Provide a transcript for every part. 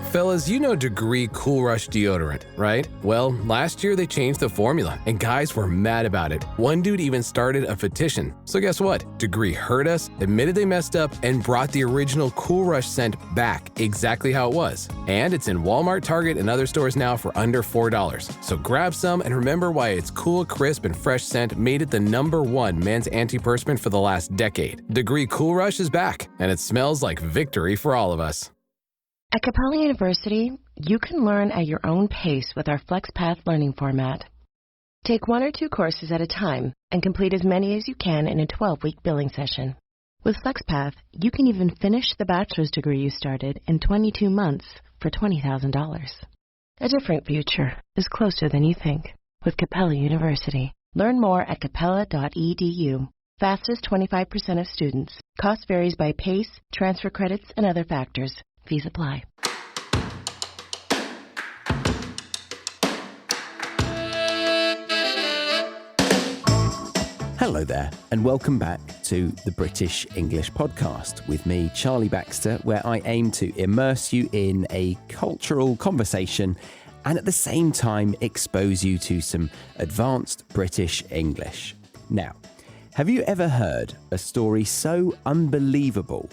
Fellas, you know Degree Cool Rush deodorant, right? Well, last year they changed the formula, and guys were mad about it. One dude even started a petition. So guess what? Degree heard us, admitted they messed up, and brought the original Cool Rush scent back exactly how it was. And it's in Walmart, Target, and other stores now for under $4. So grab some and remember why its cool, crisp, and fresh scent made it the #1 men's antiperspirant for the last decade. Degree Cool Rush is back, and it smells like victory for all of us. At Capella University, you can learn at your own pace with our FlexPath learning format. Take 1 or 2 courses at a time and complete as many as you can in a 12-week billing session. With FlexPath, you can even finish the bachelor's degree you started in 22 months for $20,000. A different future is closer than you think with Capella University. Learn more at capella.edu. Fastest 25% of students. Cost varies by pace, transfer credits, and other factors. Fees apply. Hello there, and welcome back to the British English Podcast with me, Charlie Baxter, where I aim to immerse you in a cultural conversation and at the same time expose you to some advanced British English. Now, have you ever heard a story so unbelievable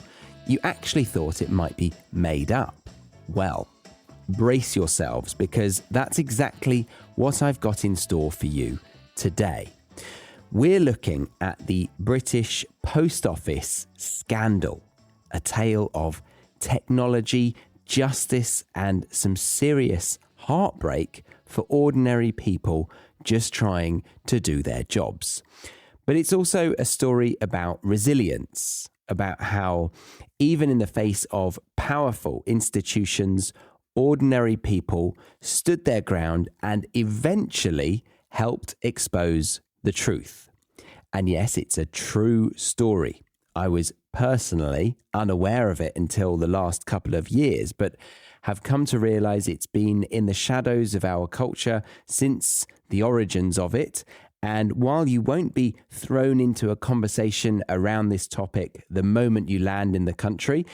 you actually thought it might be made up? Well, brace yourselves, because that's exactly what I've got in store for you today. We're looking at the British Post Office scandal, a tale of technology, justice, and some serious heartbreak for ordinary people just trying to do their jobs. But it's also a story about resilience, about how even in the face of powerful institutions, ordinary people stood their ground and eventually helped expose the truth. And yes, it's a true story. I was personally unaware of it until the last couple of years, but have come to realize it's been in the shadows of our culture since the origins of it. And while you won't be thrown into a conversation around this topic the moment you land in the country,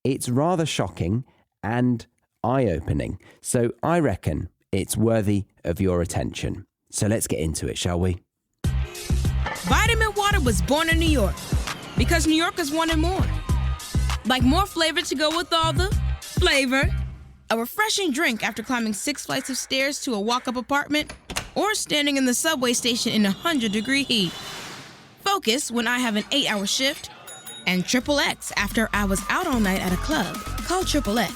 it's rather shocking and eye-opening. So I reckon it's worthy of your attention. So let's get into it, shall we? Vitamin Water was born in New York because New Yorkers wanted more. Like more flavor to go with all the flavor. A refreshing drink after climbing 6 flights of stairs to a walk-up apartment, or standing in the subway station in 100-degree heat. Focus when I have an 8-hour shift, and Triple X after I was out all night at a club. Call Triple X.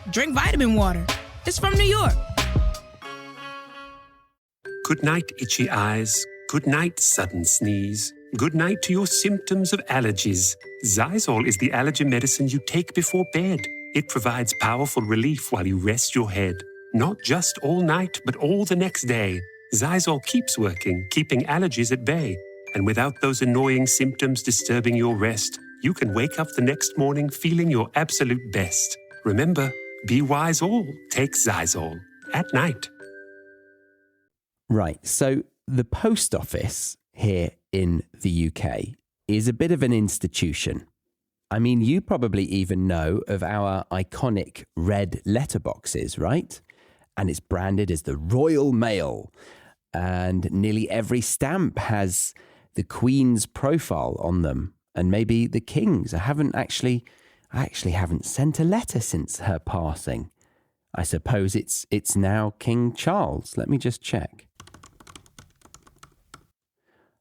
Drink Vitamin Water. It's from New York. Good night, itchy eyes. Good night, sudden sneeze. Good night to your symptoms of allergies. Zysol is the allergy medicine you take before bed. It provides powerful relief while you rest your head. Not just all night, but all the next day. Zysol keeps working, keeping allergies at bay. And without those annoying symptoms disturbing your rest, you can wake up the next morning feeling your absolute best. Remember, be wise all, take Zysol. At night. Right, so the post office here in the UK is a bit of an institution. I mean, you probably even know of our iconic red letterboxes, right? And it's branded as the Royal Mail. And nearly every stamp has the Queen's profile on them, and maybe the King's. I actually haven't sent a letter since her passing. I suppose it's now King Charles. Let me just check.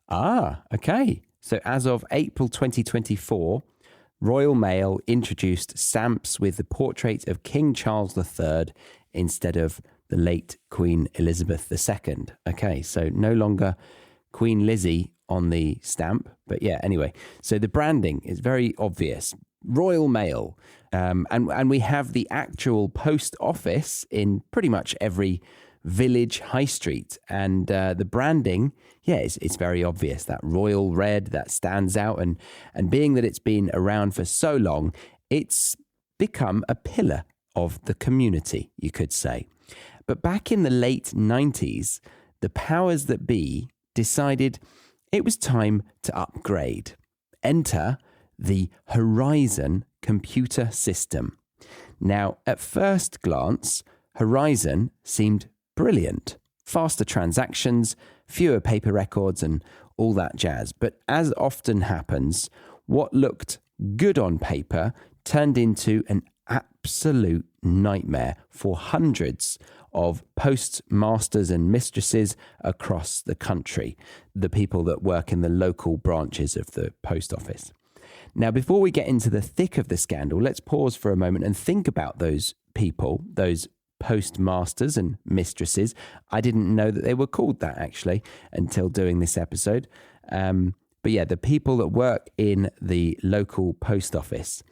Ah, okay. So as of April 2024, Royal Mail introduced stamps with the portrait of King Charles III instead of the late Queen Elizabeth II. Okay, so no longer Queen Lizzie on the stamp. But yeah, anyway, so the branding is very obvious. Royal Mail. And we have the actual post office in pretty much every village high street. And the branding, yeah, it's very obvious. That royal red, that stands out. And being that it's been around for so long, it's become a pillar of the community, you could say. But back in the late 90s, the powers that be decided it was time to upgrade. Enter the Horizon computer system. Now, at first glance, Horizon seemed brilliant. Faster transactions, fewer paper records, and all that jazz. But as often happens, what looked good on paper turned into an absolute nightmare for hundreds of postmasters and mistresses across the country, the people that work in the local branches of the post office. Now, before we get into the thick of the scandal, let's pause for a moment and think about those people, those postmasters and mistresses. I didn't know that they were called that, actually, until doing this episode. But yeah, the people that work in the local post office.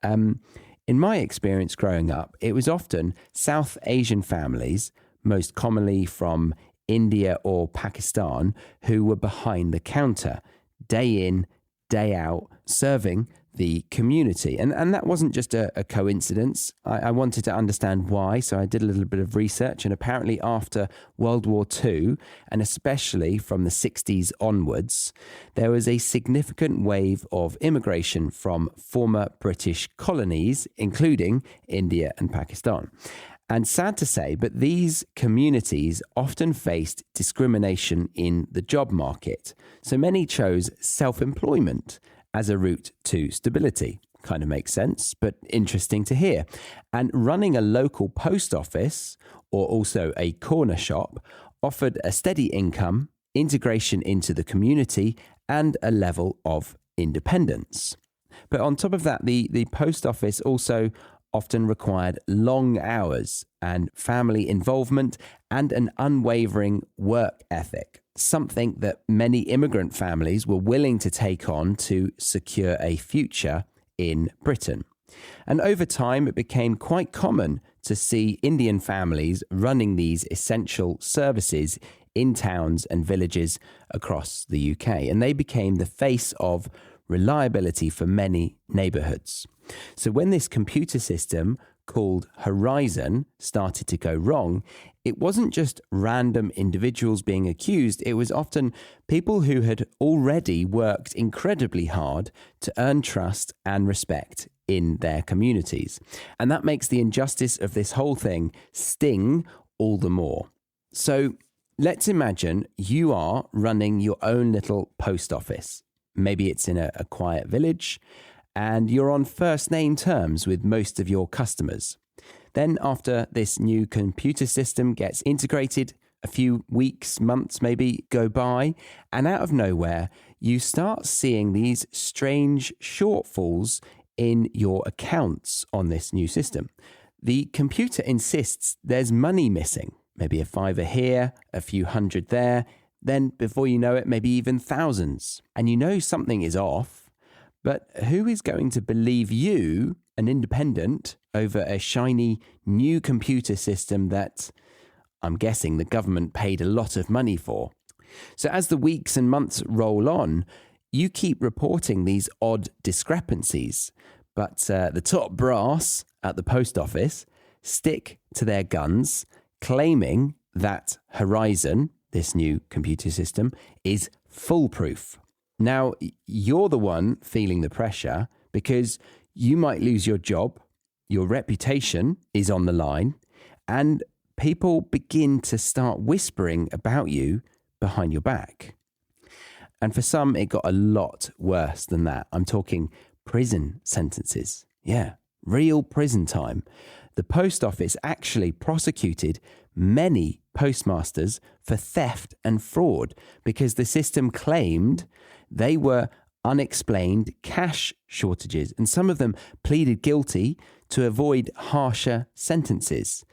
In my experience growing up, it was often South Asian families, most commonly from India or Pakistan, who were behind the counter, day in, day out, serving the community. And that wasn't just a coincidence. I wanted to understand why, so I did a little bit of research. And apparently after World War II, and especially from the 60s onwards, there was a significant wave of immigration from former British colonies, including India and Pakistan. And sad to say, but these communities often faced discrimination in the job market. So many chose self-employment as a route to stability. Kind of makes sense, but interesting to hear. And running a local post office, or also a corner shop, offered a steady income, integration into the community, and a level of independence. But on top of that, the post office also often required long hours and family involvement and an unwavering work ethic, something that many immigrant families were willing to take on to secure a future in Britain. And over time, it became quite common to see Indian families running these essential services in towns and villages across the UK. And they became the face of reliability for many neighbourhoods. So when this computer system called Horizon started to go wrong, it wasn't just random individuals being accused, it was often people who had already worked incredibly hard to earn trust and respect in their communities. And that makes the injustice of this whole thing sting all the more. So let's imagine you are running your own little post office. Maybe it's in a quiet village, and you're on first name terms with most of your customers. Then after this new computer system gets integrated, a few weeks, months maybe go by, and out of nowhere, you start seeing these strange shortfalls in your accounts on this new system. The computer insists there's money missing, maybe a £5 here, a few hundred there, then before you know it, maybe even thousands. And you know something is off, but who is going to believe you, an independent, over a shiny new computer system that I'm guessing the government paid a lot of money for? So as the weeks and months roll on, you keep reporting these odd discrepancies, but the top brass at the post office stick to their guns, claiming that Horizon, this new computer system, is foolproof. Now, you're the one feeling the pressure because you might lose your job, your reputation is on the line, and people begin to start whispering about you behind your back. And for some, it got a lot worse than that. I'm talking prison sentences. Yeah, real prison time. The post office actually prosecuted many postmasters for theft and fraud because the system claimed they were unexplained cash shortages, and some of them pleaded guilty to avoid harsher sentences.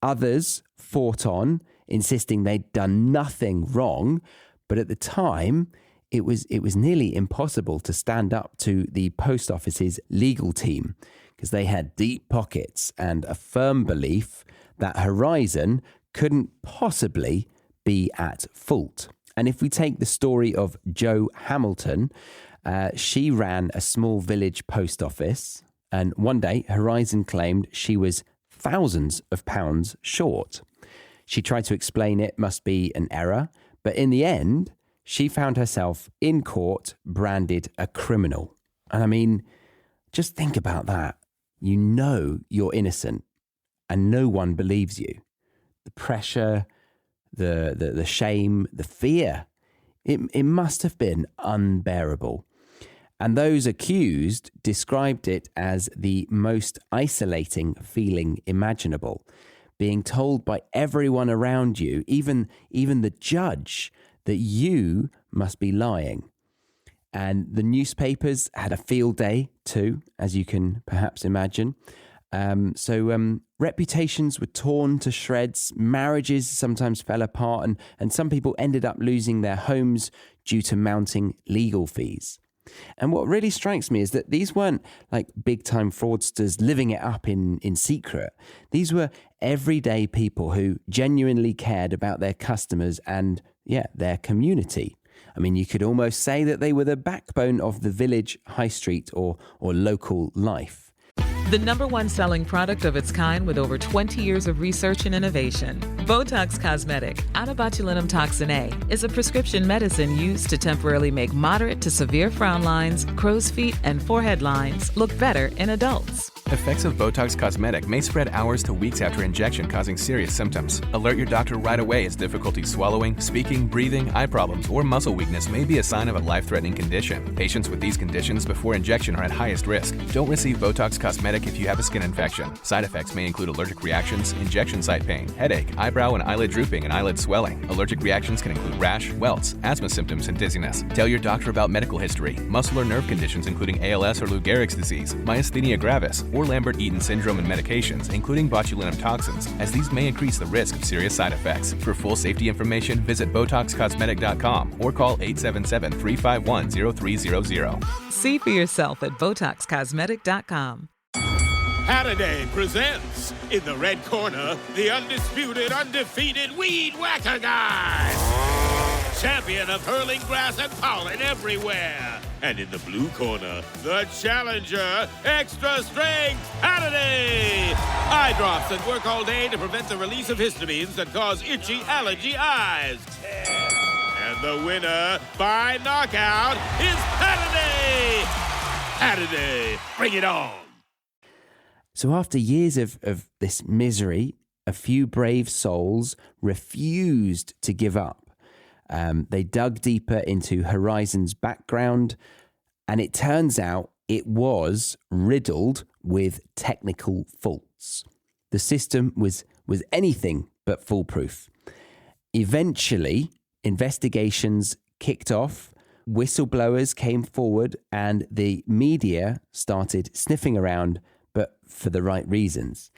Others fought on, insisting they'd done nothing wrong, but at the time, it was nearly impossible to stand up to the post office's legal team because they had deep pockets and a firm belief that Horizon couldn't possibly be at fault. And if we take the story of Jo Hamilton, she ran a small village post office, and one day Horizon claimed she was thousands of pounds short. She tried to explain it must be an error, but in the end, she found herself in court branded a criminal. And I mean, Just think about that. You know you're innocent and no one believes you. The pressure, the shame, the fear, it must have been unbearable. And those accused described it as the most isolating feeling imaginable, being told by everyone around you, even the judge, that you must be lying. And the newspapers had a field day too, as you can perhaps imagine. So reputations were torn to shreds, marriages sometimes fell apart, and some people ended up losing their homes due to mounting legal fees. And what really strikes me is that these weren't like big-time fraudsters living it up in secret. These were everyday people who genuinely cared about their customers and, their community. I mean, you could almost say that they were the backbone of the village, high street, or local life. The number one selling product of its kind with over 20 years of research and innovation. Botox Cosmetic, out of botulinum toxin A, is a prescription medicine used to temporarily make moderate to severe frown lines, crow's feet, and forehead lines look better in adults. Effects of Botox Cosmetic may spread hours to weeks after injection, causing serious symptoms. Alert your doctor right away as difficulty swallowing, speaking, breathing, eye problems, or muscle weakness may be a sign of a life-threatening condition. Patients with these conditions before injection are at highest risk. Don't receive Botox Cosmetic if you have a skin infection. Side effects may include allergic reactions, injection site pain, headache, eyebrow and eyelid drooping, and eyelid swelling. Allergic reactions can include rash, welts, asthma symptoms, and dizziness. Tell your doctor about medical history, muscle or nerve conditions including ALS or Lou Gehrig's disease, myasthenia gravis, or Lambert-Eaton syndrome and medications, including botulinum toxins, as these may increase the risk of serious side effects. For full safety information, visit BotoxCosmetic.com or call 877-351-0300. See for yourself at BotoxCosmetic.com. Saturday presents, in the red corner, the undisputed, undefeated Weed Whacker Guy. Champion of hurling grass and pollen everywhere. And in the blue corner, the challenger, extra strength Saturday. Eye drops that work all day to prevent the release of histamines that cause itchy allergy eyes. And the winner by knockout is Saturday. Saturday, bring it on. So after years of this misery, a few brave souls refused to give up. They dug deeper into Horizon's background, and it turns out it was riddled with technical faults. The system was anything but foolproof. Eventually, investigations kicked off, whistleblowers came forward, and the media started sniffing around, but for the right reasons.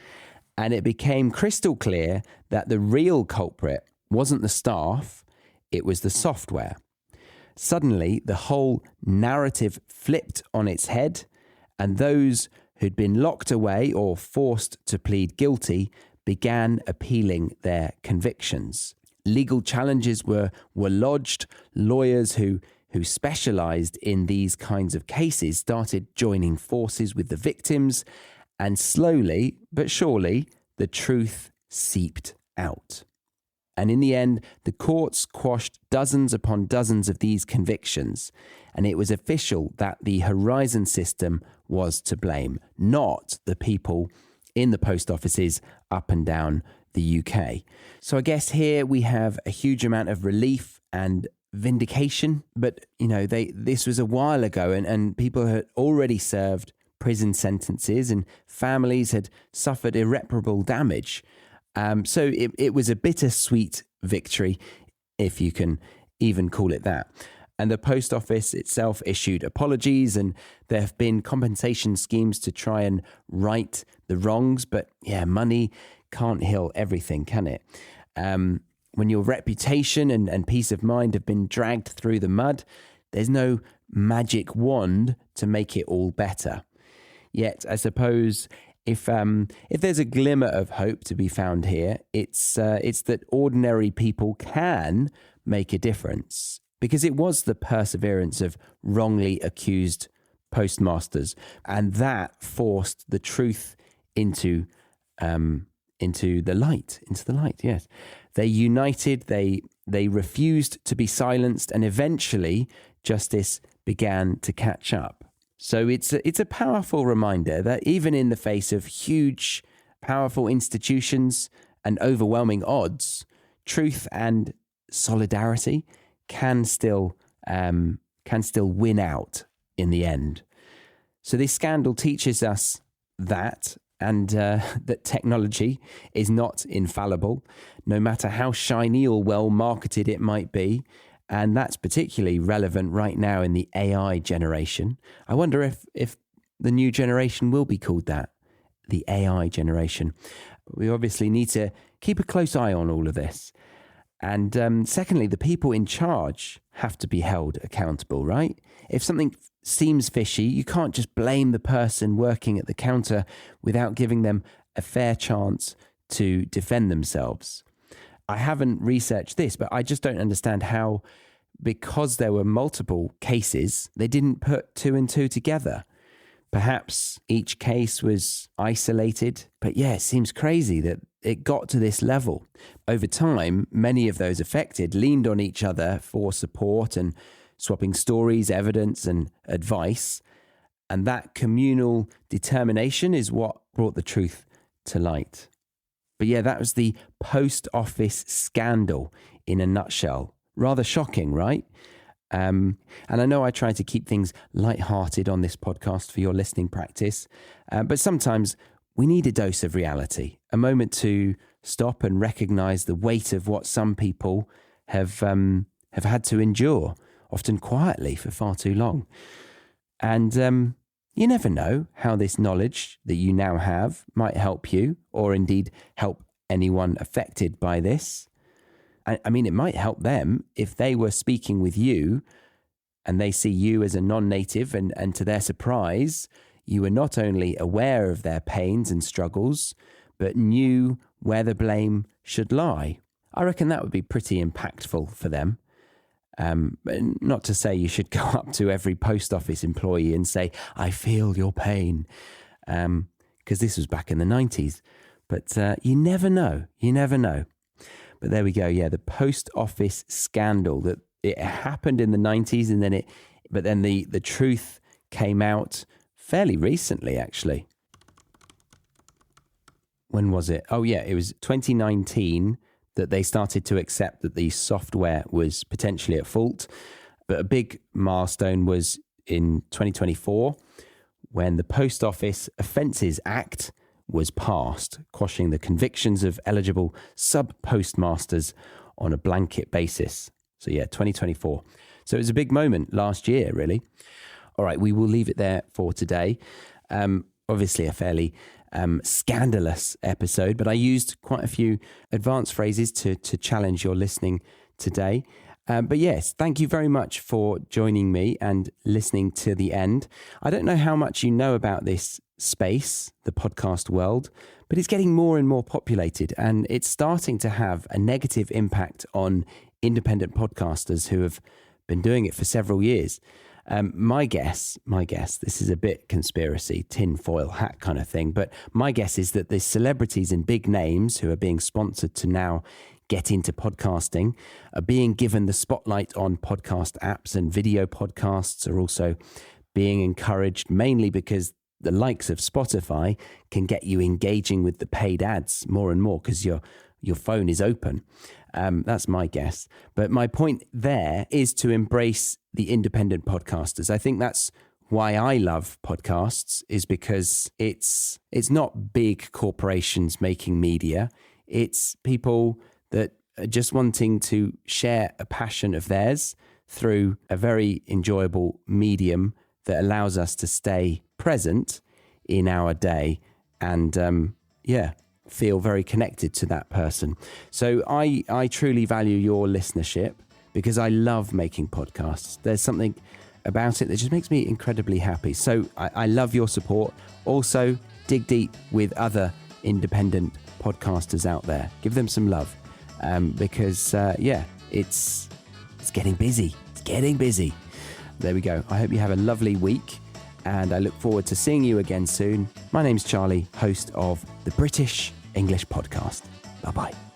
And it became crystal clear that the real culprit wasn't the staff, it was the software. Suddenly, the whole narrative flipped on its head, and those who'd been locked away or forced to plead guilty began appealing their convictions. Legal challenges were lodged. Lawyers who specialized in these kinds of cases started joining forces with the victims, and slowly but surely the truth seeped out. And in the end, the courts quashed dozens upon dozens of these convictions, and it was official that the Horizon system was to blame, not the people in the post offices up and down the UK. So I guess here we have a huge amount of relief and vindication, but this was a while ago, and people had already served prison sentences and families had suffered irreparable damage. So it was a bittersweet victory, if you can even call it that. And the post office itself issued apologies, and there have been compensation schemes to try and right the wrongs. But money can't heal everything, can it? When your reputation and peace of mind have been dragged through the mud, there's no magic wand to make it all better. Yet, I suppose if there's a glimmer of hope to be found here, it's that ordinary people can make a difference, because it was the perseverance of wrongly accused postmasters, and that forced the truth into the light. Yes, they united. They refused to be silenced, and eventually justice began to catch up. So it's a powerful reminder that even in the face of huge, powerful institutions and overwhelming odds, truth and solidarity can still win out in the end. So this scandal teaches us that, and that technology is not infallible, no matter how shiny or well marketed it might be. And that's particularly relevant right now in the AI generation. I wonder if the new generation will be called that, the AI generation. We obviously need to keep a close eye on all of this. And secondly, the people in charge have to be held accountable, right? If something seems fishy, you can't just blame the person working at the counter without giving them a fair chance to defend themselves. I haven't researched this, but I just don't understand how, because there were multiple cases, they didn't put 2 and 2 together. Perhaps each case was isolated, but yeah, it seems crazy that it got to this level. Over time, many of those affected leaned on each other for support and swapping stories, evidence, and advice. And that communal determination is what brought the truth to light. But yeah, that was the post office scandal in a nutshell. Rather shocking, right? And I know I try to keep things lighthearted on this podcast for your listening practice, but sometimes we need a dose of reality, a moment to stop and recognize the weight of what some people have had to endure, often quietly for far too long. And you never know how this knowledge that you now have might help you, or indeed help anyone affected by this. I mean, it might help them if they were speaking with you and they see you as a non-native, and to their surprise, you were not only aware of their pains and struggles, but knew where the blame should lie. I reckon that would be pretty impactful for them. Not to say you should go up to every post office employee and say, I feel your pain, because this was back in the 90s. But you never know. You never know. But there we go. Yeah, the post office scandal, that it happened in the 90s, and then the truth came out fairly recently, actually. When was it? Oh yeah, it was 2019 that they started to accept that the software was potentially at fault. But a big milestone was in 2024 when the Post Office Offences Act was passed, quashing the convictions of eligible sub-postmasters on a blanket basis. So yeah, 2024. So it was a big moment last year, really. All right, we will leave it there for today. Obviously a fairly scandalous episode, but I used quite a few advanced phrases to challenge your listening today. But yes, thank you very much for joining me and listening to the end. I don't know how much you know about this space, the podcast world, but it's getting more and more populated, and it's starting to have a negative impact on independent podcasters who have been doing it for several years. My guess, this is a bit conspiracy, tinfoil hat kind of thing, but my guess is that the celebrities and big names who are being sponsored to now get into podcasting are being given the spotlight on podcast apps, and video podcasts are also being encouraged, mainly because the likes of Spotify can get you engaging with the paid ads more and more because your phone is open. That's my guess. But my point there is to embrace the independent podcasters. I think that's why I love podcasts, is because it's not big corporations making media. It's people that are just wanting to share a passion of theirs through a very enjoyable medium that allows us to stay present in our day and, feel very connected to that person. So I truly value your listenership because I love making podcasts. There's something about it that just makes me incredibly happy. So I love your support. Also, dig deep with other independent podcasters out there. Give them some love because, it's getting busy. It's getting busy. There we go. I hope you have a lovely week, and I look forward to seeing you again soon. My name's Charlie, host of the British English Podcast. Bye-bye.